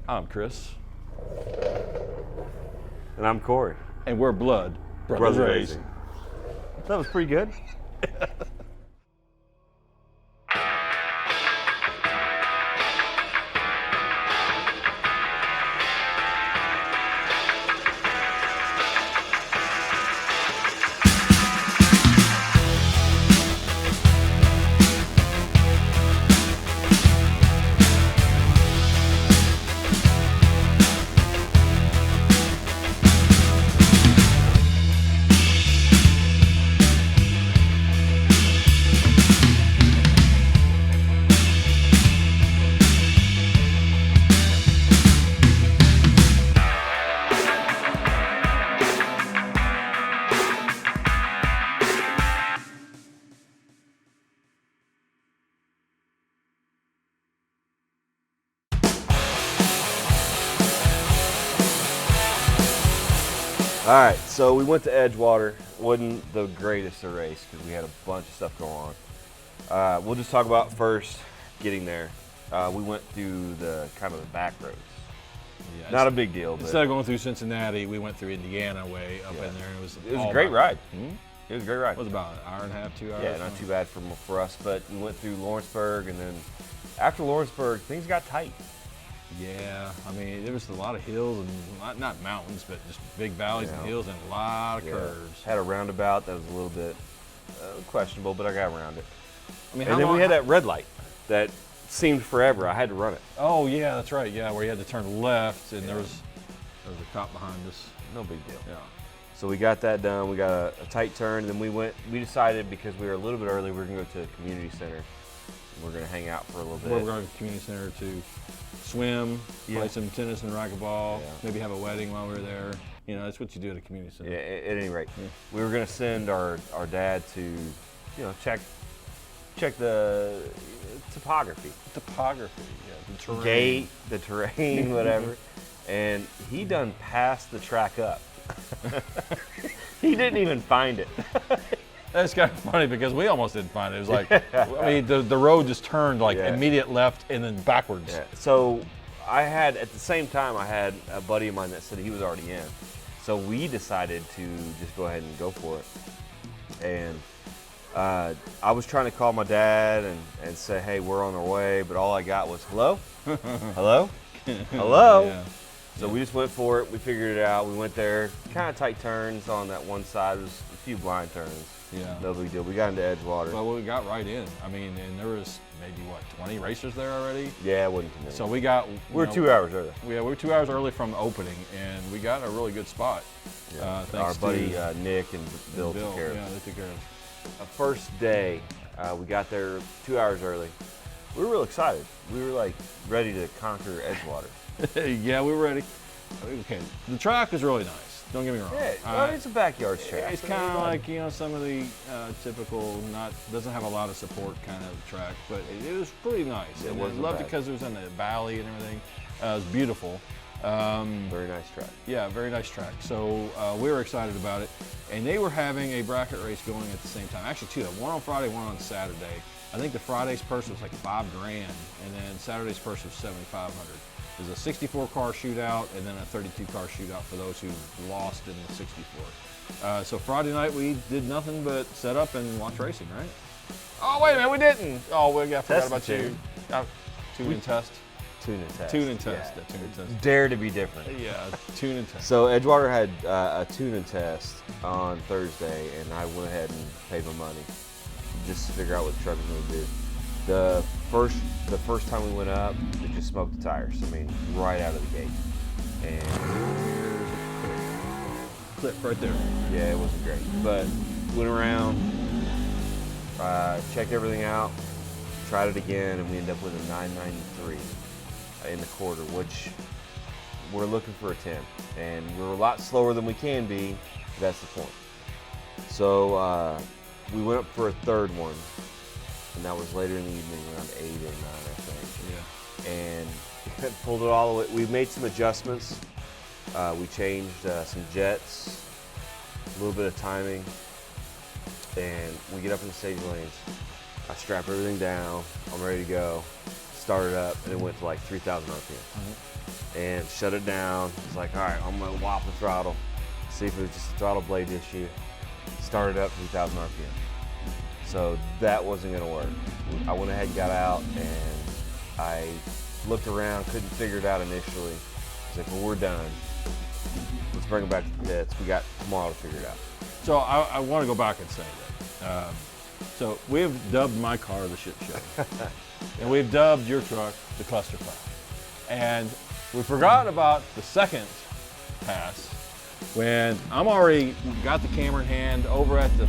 I'm Chris. And I'm Corey. And we're Blood Brothers Racing. That was pretty good. All right, so we went to Edgewater. Wasn't the greatest of race because we had a bunch of stuff going on. We'll just talk about first getting there. We went through the kind of the back roads. Yeah, not a big deal. Instead of going through Cincinnati, we went through Indiana way up in there. And it was a great ride. It was a great ride. It was about an hour and a half, 2 hours. Yeah, not too bad for us. But we went through Lawrenceburg, and then after Lawrenceburg, things got tight. Yeah, I mean, there was a lot of hills and not mountains, but just big valleys and hills and a lot of curves. Had a roundabout that was a little bit questionable, but I got around it. I mean, and then we had that red light that seemed forever. I had to run it. Oh yeah, that's right. Yeah, where you had to turn left, and there was a cop behind us. No big deal. Yeah. So we got that done. We got a tight turn, and then we decided because we were a little bit early, we were gonna go to the community center. We're gonna hang out for a little bit. We're going to the community center to swim, play some tennis and racquetball, maybe have a wedding while we were there. You know, that's what you do at a community center. Yeah, at any rate. Yeah. We were going to send our dad to, check the topography. Topography, yeah. The terrain. Gate, the terrain, whatever. And he done passed the track up. He didn't even find it. That's kind of funny because we almost didn't find it. It was like, I mean, the road just turned like immediate left and then backwards. Yeah. So at the same time, I had a buddy of mine that said he was already in. So we decided to just go ahead and go for it. And I was trying to call my dad and say, hey, we're on our way. But all I got was, hello? Hello? Hello? Yeah. So we just went for it. We figured it out. We went there. Kind of tight turns on that one side. There was a few blind turns. Yeah. No big deal. We got into Edgewater. Well, we got right in. I mean, and there was maybe, 20 racers there already? Yeah, it wasn't too many. So we got... We're 2 hours early. Yeah, we were 2 hours early from opening, and we got a really good spot. Yeah. Our buddy Nick and Bill took care of us. Yeah, they took care of us. The first day, we got there 2 hours early. We were real excited. We were like ready to conquer Edgewater. Yeah, we were ready. Okay, the track is really nice. Don't get me wrong. Yeah, it's a backyard track. It's kind of like some of the typical, doesn't have a lot of support kind of track, but it was pretty nice. It was. I loved it because it was in the valley and everything. It was beautiful. Very nice track. Yeah, very nice track. So we were excited about it, and they were having a bracket race going at the same time. Actually, two. One on Friday, one on Saturday. I think the Friday's purse was like $5 grand, and then Saturday's purse was $7,500. There's a 64 car shootout and then a 32 car shootout for those who lost in the 64. So Friday night we did nothing but set up and watch racing, right? Oh wait a minute, we didn't. Oh, we forgot about you. Tune and test. Tune and test. Tune and test. Yeah. Tune and test. Dare to be different. Yeah, tune and test. So Edgewater had a tune and test on Thursday, and I went ahead and paid my money just to figure out what the truck was going to do. The first time we went up, it just smoked the tires. I mean, right out of the gate. And clip right there. Yeah, it wasn't great. But went around, checked everything out, tried it again, and we ended up with a 993 in the quarter, which we're looking for a 10. And we're a lot slower than we can be. That's the point. So we went up for a third one. And that was later in the evening, around 8 or 9, I think. Yeah. And pulled it all the way. We made some adjustments. We changed some jets, a little bit of timing, and we get up in the stage lanes. I strap everything down. I'm ready to go. Start it up, and it went to like 3,000 RPM. and shut it down. It's like, all right, I'm gonna whop the throttle, see if it was just a throttle blade issue. Started up 3,000 RPM. So that wasn't gonna work. I went ahead and got out, and I looked around, couldn't figure it out initially. I was like, well, we're done. Let's bring it back to the pits. We got tomorrow to figure it out. So I want to go back and say that. So we've dubbed my car the shit show, and we've dubbed your truck the clusterfuck. And we forgot about the second pass when I'm already got the camera in hand over at the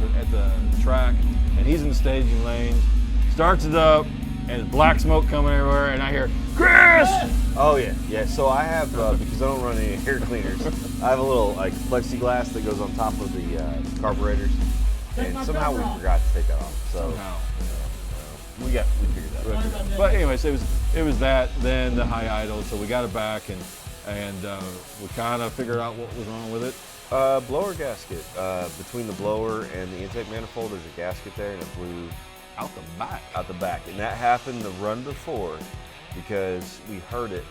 track, and he's in the staging lanes, starts it up, and there's black smoke coming everywhere, and I hear, Chris! Oh yeah. So I have, because I don't run any air cleaners, I have a little like plexiglass that goes on top of the carburetors, and somehow we forgot to take that off. So we figured that out. But anyways, it was that, then the high idle, so we got it back, and we kind of figured out what was wrong with it. Blower gasket. Between the blower and the intake manifold, there's a gasket there, and it blew Out the back. And that happened the run before because we heard it.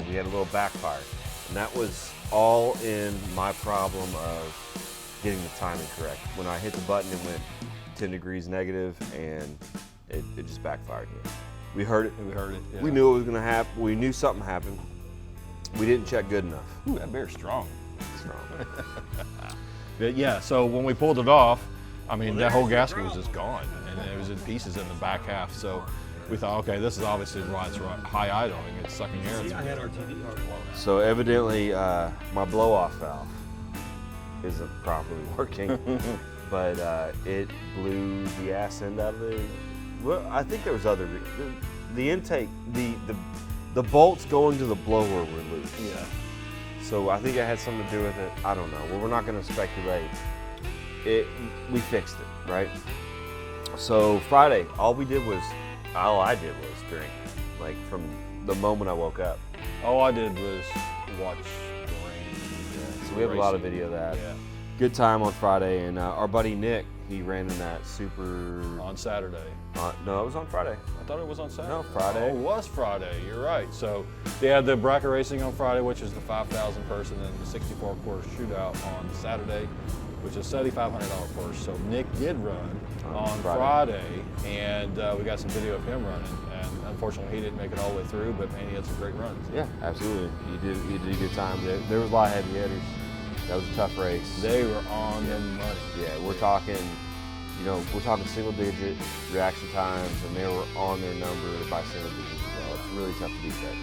We had a little backfire, and that was all in my problem of getting the timing correct. When I hit the button, it went 10 degrees negative, and it just backfired. We heard it. Yeah. We knew it was going to happen. We knew something happened. We didn't check good enough. Ooh, that beer's strong. Strong. But yeah, so when we pulled it off, I mean, that whole gasket was just gone, and it was in pieces in the back half. So we thought, okay, this is obviously why it's high idling. It's sucking air. So evidently, my blow-off valve isn't properly working, but it blew the ass end out of it. Well, I think there was other. The intake, the bolts going to the blower were loose. Yeah. So I think it had something to do with it. I don't know. Well, we're not going to speculate. We fixed it, right? So Friday, all I did was drink, like from the moment I woke up. All I did was watch the rain. Yeah, so we have a lot of video of that. Yeah. Good time on Friday, and our buddy Nick, he ran in that super. On Saturday. No, it was on Friday. I thought it was on Saturday. No, Friday. Oh, it was Friday. You're right. So they had the bracket racing on Friday, which is the 5,000 person, and the 64 course shootout on Saturday, which is $7,500 course. So Nick did run on Friday, and we got some video of him running. And unfortunately, he didn't make it all the way through, but man, he had some great runs. Yeah, absolutely. He did a good time. There was a lot of heavy hitters. That was a tough race. They were on the money. Yeah, we're talking single digit reaction times, and they were on their number by single digits as well. It's really tough to beat that.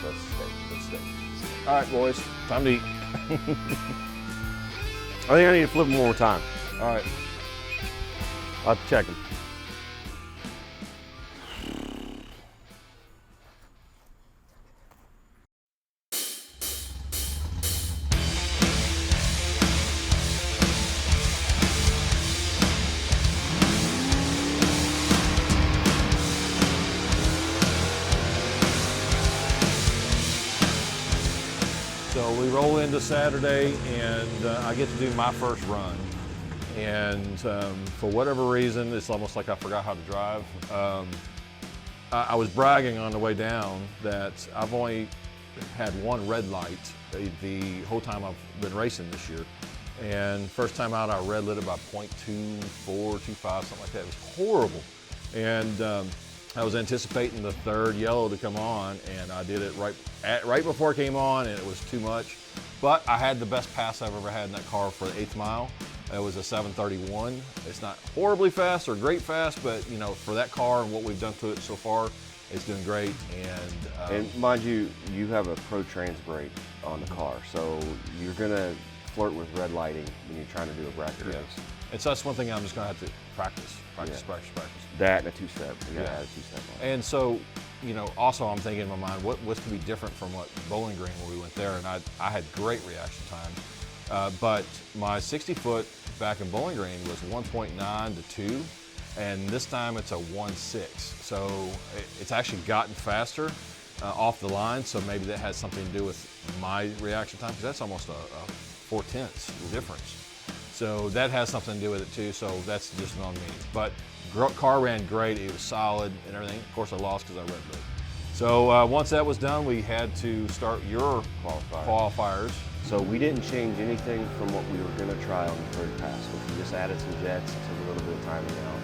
Let's stay. All right, boys, time to eat. I think I need to flip them one more time. All right. I'll have to check them. So we roll into Saturday, and I get to do my first run. And for whatever reason, it's almost like I forgot how to drive. I was bragging on the way down that I've only had one red light the whole time I've been racing this year. And first time out, I red lit about 0.24, 25, something like that. It was horrible. And I was anticipating the third yellow to come on, and I did it right before it came on, and it was too much. But I had the best pass I've ever had in that car for the 8th mile. It was a 7:31. It's not horribly fast or great fast, but you know, for that car and what we've done to it so far, it's doing great. And mind you, you have a Pro Trans brake on the car, so you're gonna flirt with red lighting when you're trying to do a bracket race. And so that's one thing I'm just gonna have to practice. That and a two-step. You gotta Yeah. add a two-step on. And so, you know, also I'm thinking in my mind, what's to be different from what Bowling Green where we went there, and I had great reaction time. But my 60-foot back in Bowling Green was 1.9 to 2, and this time it's a 1.6. So it's actually gotten faster off the line, so maybe that has something to do with my reaction time, because that's almost a 4/10 difference. So that has something to do with it too, so that's just on me. But car ran great, it was solid and everything. Of course I lost because I red lit. So once that was done, we had to start your qualifiers. So we didn't change anything from what we were going to try on the third pass, which we just added some jets, took a little bit of timing out,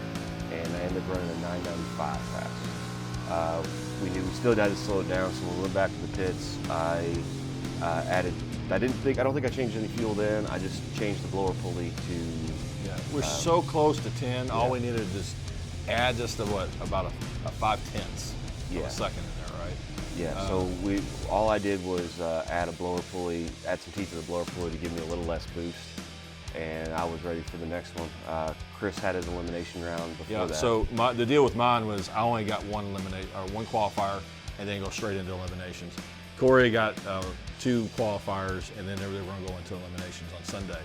and I ended up running a 995 pass. We knew we still had to slow it down, so when we went back to the pits, I don't think I changed any fuel then. I just changed the blower pulley to. Yeah, we're so close to 10. All we needed to just add just about a 5/10 of a second in there, right? Yeah. So all I did was add a blower pulley, add some teeth to the blower pulley to give me a little less boost, and I was ready for the next one. Chris had his elimination round before that. So the deal with mine was I only got one qualifier, and then go straight into eliminations. Corey got 2 qualifiers, and then they were going to go into eliminations on Sunday.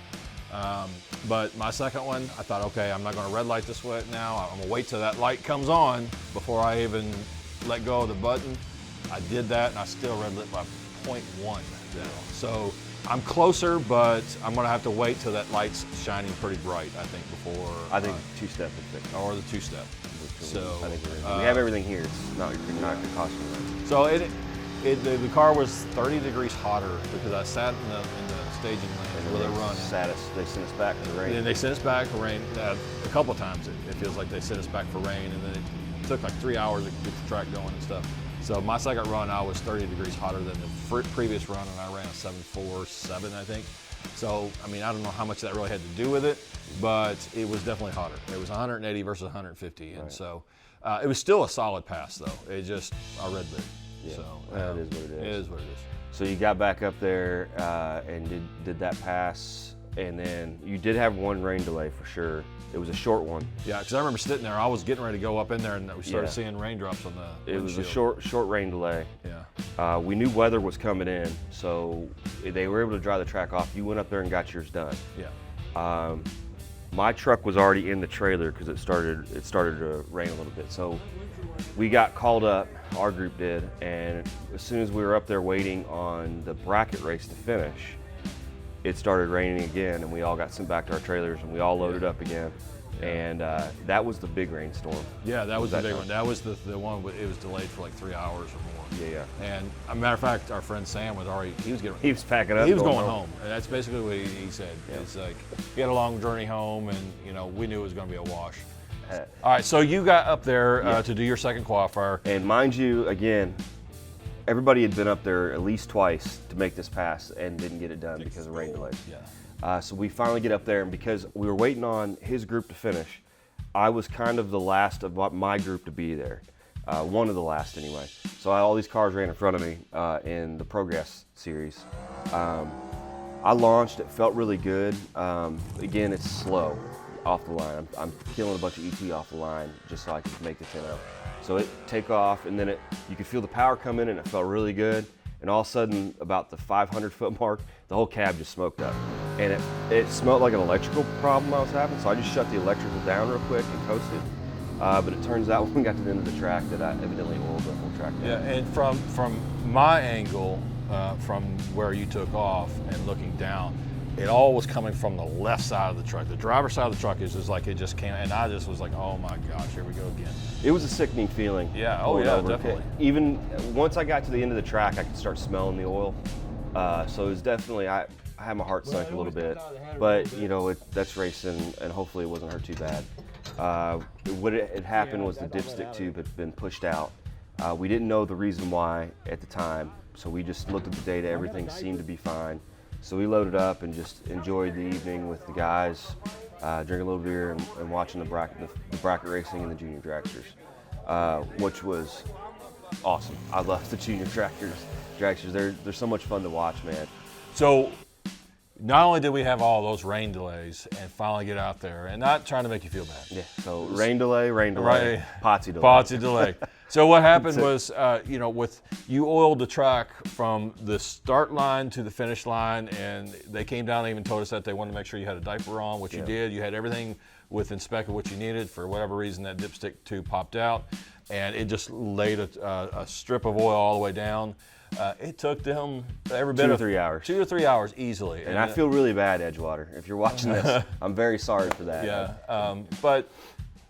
But my second one, I thought, okay, I'm not going to red light this way now. I'm going to wait till that light comes on before I even let go of the button. I did that, and I still red lit by 0.1 now. So I'm closer, but I'm going to have to wait till that light's shining pretty bright, I think, before. I think two-step would fix it. Or the 2-step. So I think we have everything here. It's not going to cost you much. So the car was 30 degrees hotter because I sat in the staging lane where they're running. They sent us back for the rain. And they sent us back for rain. A couple of times it feels like they sent us back for rain, and then it took like 3 hours to get the track going and stuff. So my second run, I was 30 degrees hotter than the previous run, and I ran a 7.47, I think. So, I mean, I don't know how much that really had to do with it, but it was definitely hotter. It was 180 versus 150, and so it was still a solid pass, though. It just, I red lit. Yeah, so that is what it is. It is what it is. So you got back up there and did that pass, and then you did have one rain delay for sure. It was a short one. Yeah, because I remember sitting there. I was getting ready to go up in there, and we started seeing raindrops on the It windshield. was a short rain delay. Yeah. We knew weather was coming in, so they were able to dry the track off. You went up there and got yours done. Yeah. My truck was already in the trailer because it started to rain a little bit. So we got called up, our group did, and as soon as we were up there waiting on the bracket race to finish, it started raining again, and we all got sent back to our trailers, and we all loaded up again. And that was the big rainstorm. Yeah, that was the big one. That was the one. It was delayed for like 3 hours or more. Yeah. And a matter of fact, our friend Sam was already. He was packing up. He was going home, and that's basically what he said. Yeah. It's like he had a long journey home, and we knew it was going to be a wash. All right, so you got up there to do your second qualifier. And mind you, again, everybody had been up there at least twice to make this pass and didn't get it done because of rain delays. Yeah. So we finally get up there, and because we were waiting on his group to finish, I was kind of the last of my group to be there. One of the last anyway. So all these cars ran in front of me in the Progress series. I launched, it felt really good. Again, it's slow off the line. I'm killing a bunch of ET off the line just so I could make the 10-0. So it take off, and then you could feel the power come in, and it felt really good. And all of a sudden, about the 500-foot mark, the whole cab just smoked up. And it smelled like an electrical problem I was having, so I just shut the electrical down real quick and coasted. But it turns out when we got to the end of the track that I evidently oiled the whole track down. Yeah, and from my angle, from where you took off and looking down, it all was coming from the left side of the truck. The driver's side of the truck is just like it just came, and I just was like, oh my gosh, here we go again. It was a sickening feeling. Yeah, oh yeah, definitely. Even once I got to the end of the track, I could start smelling the oil. So it was definitely, I had my heart sunk a little bit, but that's racing, and hopefully it wasn't hurt too bad. What had happened was the dipstick tube had been pushed out. We didn't know the reason why at the time, so we just looked at the data, everything seemed to be fine. So we loaded up and just enjoyed the evening with the guys, drinking a little beer and watching the bracket racing and the junior dragsters, which was awesome. I love the junior dragsters. They're so much fun to watch, man. So not only did we have all those rain delays and finally get out there, and not trying to make you feel bad. Yeah. So rain delay, Potsy delay. Potsy delay. So what happened was, with you oiled the track from the start line to the finish line, and they came down and even told us that they wanted to make sure you had a diaper on, which you did. You had everything within spec of what you needed. For whatever reason, that dipstick tube popped out, and it just laid a strip of oil all the way down. It took them every bit 2 or 3 hours. 2 or 3 hours easily. And I feel really bad, Edgewater. If you're watching this, I'm very sorry for that. Yeah, but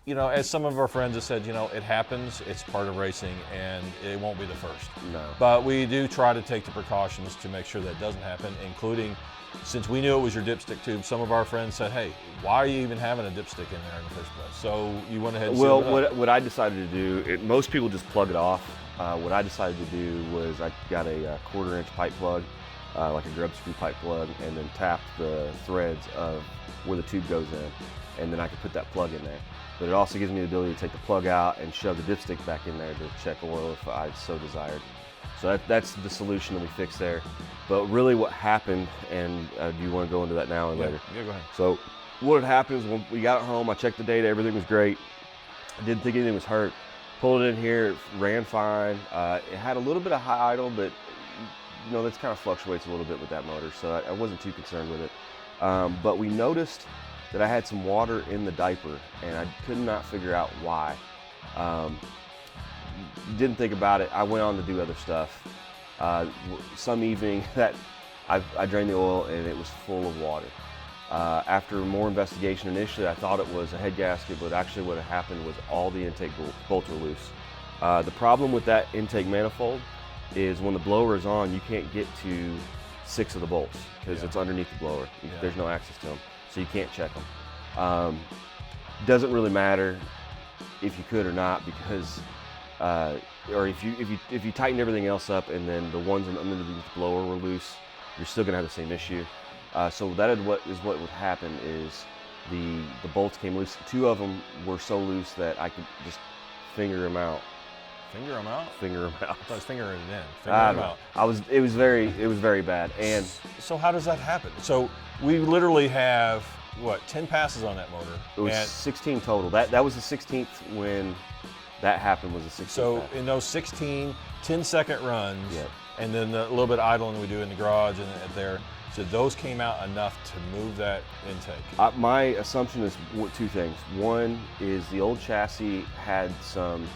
as some of our friends have said, it happens. It's part of racing, and it won't be the first. No. But we do try to take the precautions to make sure that doesn't happen, including, since we knew it was your dipstick tube, some of our friends said, hey, why are you even having a dipstick in there in the first place? So you went ahead and Well, sealed it up. what I decided to do, most people just plug it off. What I decided to do was I got a 1/4-inch pipe plug, like a grub screw pipe plug, and then tapped the threads of where the tube goes in, and then I could put that plug in there. But it also gives me the ability to take the plug out and shove the dipstick back in there to check oil if I so desired. So that's the solution that we fixed there. But really what happened, and do you want to go into that now or later? Yeah, go ahead. So what had happened is when we got it home, I checked the data, everything was great. I didn't think anything was hurt. Pulled it in here, it ran fine. It had a little bit of high idle, but that's kind of fluctuates a little bit with that motor, so I wasn't too concerned with it. But we noticed that I had some water in the diaper, and I could not figure out why. Didn't think about it. I went on to do other stuff. Some evening that I drained the oil and it was full of water. After more investigation, initially I thought it was a head gasket, but actually what had happened was all the intake bolts were loose. The problem with that intake manifold is when the blower is on, you can't get to 6 of the bolts because it's underneath the blower. There's no access to them, so you can't check them. Doesn't really matter if you could or not, because or if you tighten everything else up and then the ones underneath the blower were loose, you're still gonna have the same issue. So that is what would happen is the bolts came loose. 2 of them were so loose that I could just finger them out. Finger them out? Finger them out. I thought I was fingering it in. Finger them out. It was very bad. And so how does that happen? So we literally have 10 passes on that motor. It was 16 total. That was the 16th when that happened, was the 16th. So pass. in those 16 10-second runs, Yep. and then the little bit of idling we do in the garage and there, so those came out enough to move that intake. My assumption is 2 things. One is the old chassis had some,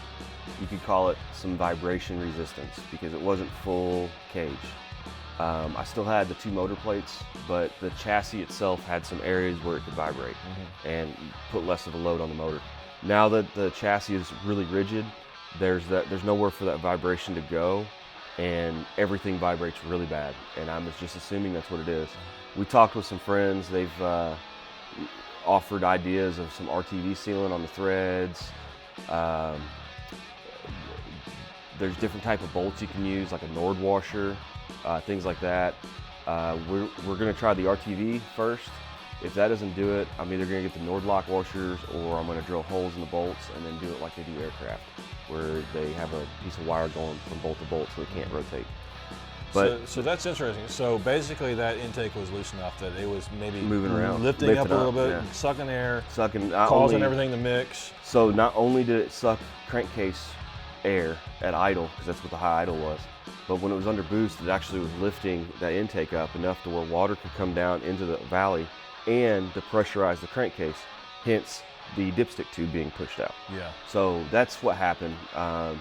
you could call it some vibration resistance because it wasn't full cage. I still had the 2 motor plates, but the chassis itself had some areas where it could vibrate and put less of a load on the motor. Now that the chassis is really rigid, there's nowhere for that vibration to go, and everything vibrates really bad. And I'm just assuming that's what it is. We talked with some friends. They've offered ideas of some RTV sealant on the threads. There's different type of bolts you can use, like a Nord washer, things like that. We're going to try the RTV first. If that doesn't do it, I'm either going to get the Nord lock washers, or I'm going to drill holes in the bolts and then do it like they do aircraft, where they have a piece of wire going from bolt to bolt so it can't rotate. But so that's interesting. So basically that intake was loose enough that it was maybe moving around, lifting up a little bit, yeah. sucking air, causing everything to mix. So not only did it suck crankcase air at idle, because that's what the high idle was, but when it was under boost, it actually was lifting that intake up enough to where water could come down into the valley and to pressurize the crankcase, hence the dipstick tube being pushed out. Yeah. So that's what happened. I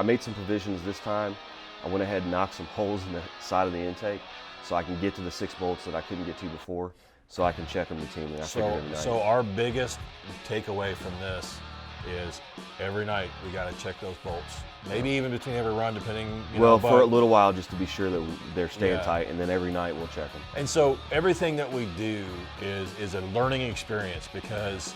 made some provisions this time. I went ahead and knocked some holes in the side of the intake so I can get to the 6 bolts that I couldn't get to before, so I can check them routinely. So our biggest takeaway from this is every night we got to check those bolts. Maybe even between every run, depending. For a little while, just to be sure that they're staying tight, and then every night we'll check them. And so everything that we do is a learning experience, because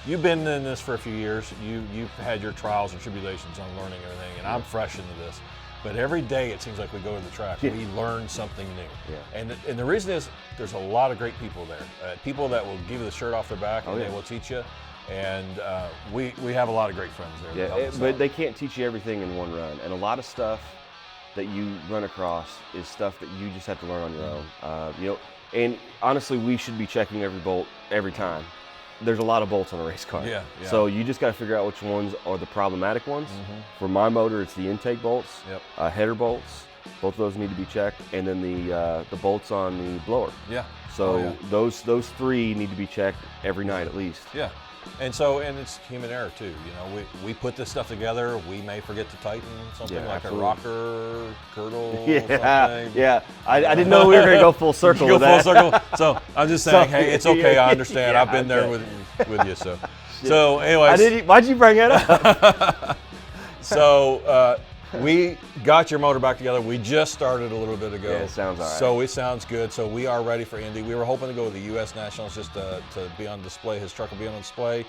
you've been in this for a few years. You've had your trials and tribulations on learning everything, and I'm fresh into this. But every day it seems like we go to the track, we learn something new. Yeah. And the reason is there's a lot of great people there. People that will give you the shirt off their back and they will teach you. And we have a lot of great friends there. Yeah, but they can't teach you everything in one run. And a lot of stuff that you run across is stuff that you just have to learn on your own. And honestly, we should be checking every bolt every time. There's a lot of bolts on a race car. Yeah. So you just got to figure out which ones are the problematic ones. For my motor, it's the intake bolts, header bolts. Both of those need to be checked, and then the bolts on the blower. Yeah. So those 3 need to be checked every night at least. Yeah. And so, and it's human error too. You know, we put this stuff together. We may forget to tighten something like absolutely. a rocker, girdle, Yeah, something. yeah. I didn't know we were gonna go full circle with that. Full circle. So I'm just saying, hey, it's okay. I understand. Yeah, I've been there okay. with you. So anyways. Why'd you bring that up? So we got your motor back together. We just started a little bit ago. Yeah, it sounds all right. So it sounds good. So we are ready for Indy. We were hoping to go to the U.S. Nationals just to be on display. His truck will be on display.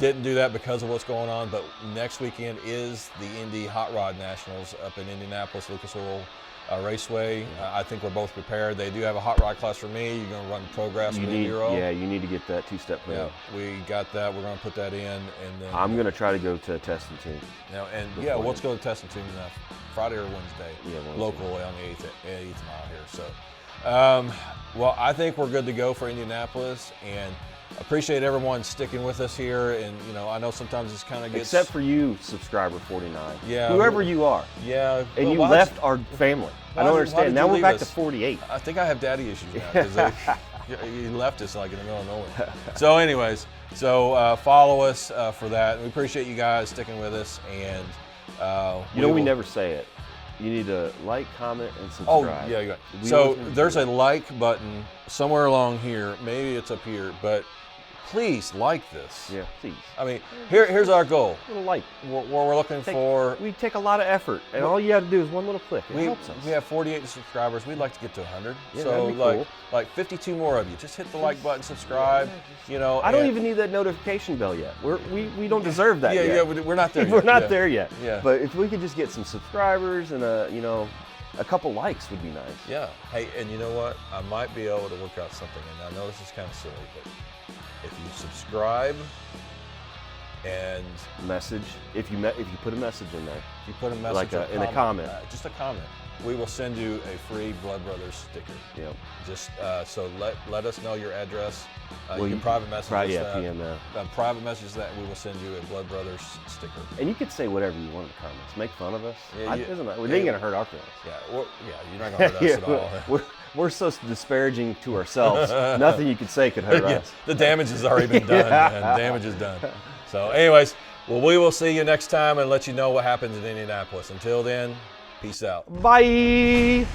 Didn't do that because of what's going on, but next weekend is the Indy Hot Rod Nationals up in Indianapolis, Lucas Oil Raceway. I think we're both prepared. They do have a hot rod class for me. You're going to run Progress with Indy Row. Yeah, you need to get that two-step pro. Yeah, we got that. We're going to put that in, and then I'm going to try to go to a testing team. now, and yeah, let's go to testing team Friday or Wednesday. Yeah, Wednesday. Locally on the 8th mile here. So, well, I think we're good to go for Indianapolis, and appreciate everyone sticking with us here. And you know, I know sometimes it's kind of gets Except for you, subscriber 49. Yeah, whoever you are. Yeah, And you why left our family. I don't why understand. did Now you we're leave back us? to 48. I think I have daddy issues now because he left us like in the middle of nowhere. So, anyways, follow us for that. We appreciate you guys sticking with us, and we never say it. You need to like, comment, and subscribe. Oh, yeah, you're right. So there's a like button somewhere along here. Maybe it's up here, but please like this. Yeah, please. I mean, here's our goal. A little like. We're looking for. We take a lot of effort, and all you have to do is one little click. It helps us. We have 48 subscribers. We'd like to get to 100. Yeah, so that'd be like 52 more of you. Just hit the like button, subscribe. You know. I don't even need that notification bell yet. We don't deserve that yet. Yeah, we're not there. We're yet. not there yet. Yeah. But if we could just get some subscribers and a couple likes would be nice. Yeah. Hey, and you know what? I might be able to work out something. And I know this is kind of silly, but if you subscribe and message, if you put a message in there, if you put a message like in a comment, just a comment, we will send you a free Blood Brothers sticker. Yeah. Just so let us know your address. Well, you can private message us that. PM private message that, and we will send you a Blood Brothers sticker. And you could say whatever you want in the comments. Make fun of us. Yeah, It ain't gonna hurt our feelings. Yeah, you're not gonna hurt us at all. We're so disparaging to ourselves. Nothing you could say could hurt us. The damage has already been done, man. Damage is done. So anyways, well, we will see you next time and let you know what happens in Indianapolis. Until then, peace out. Bye.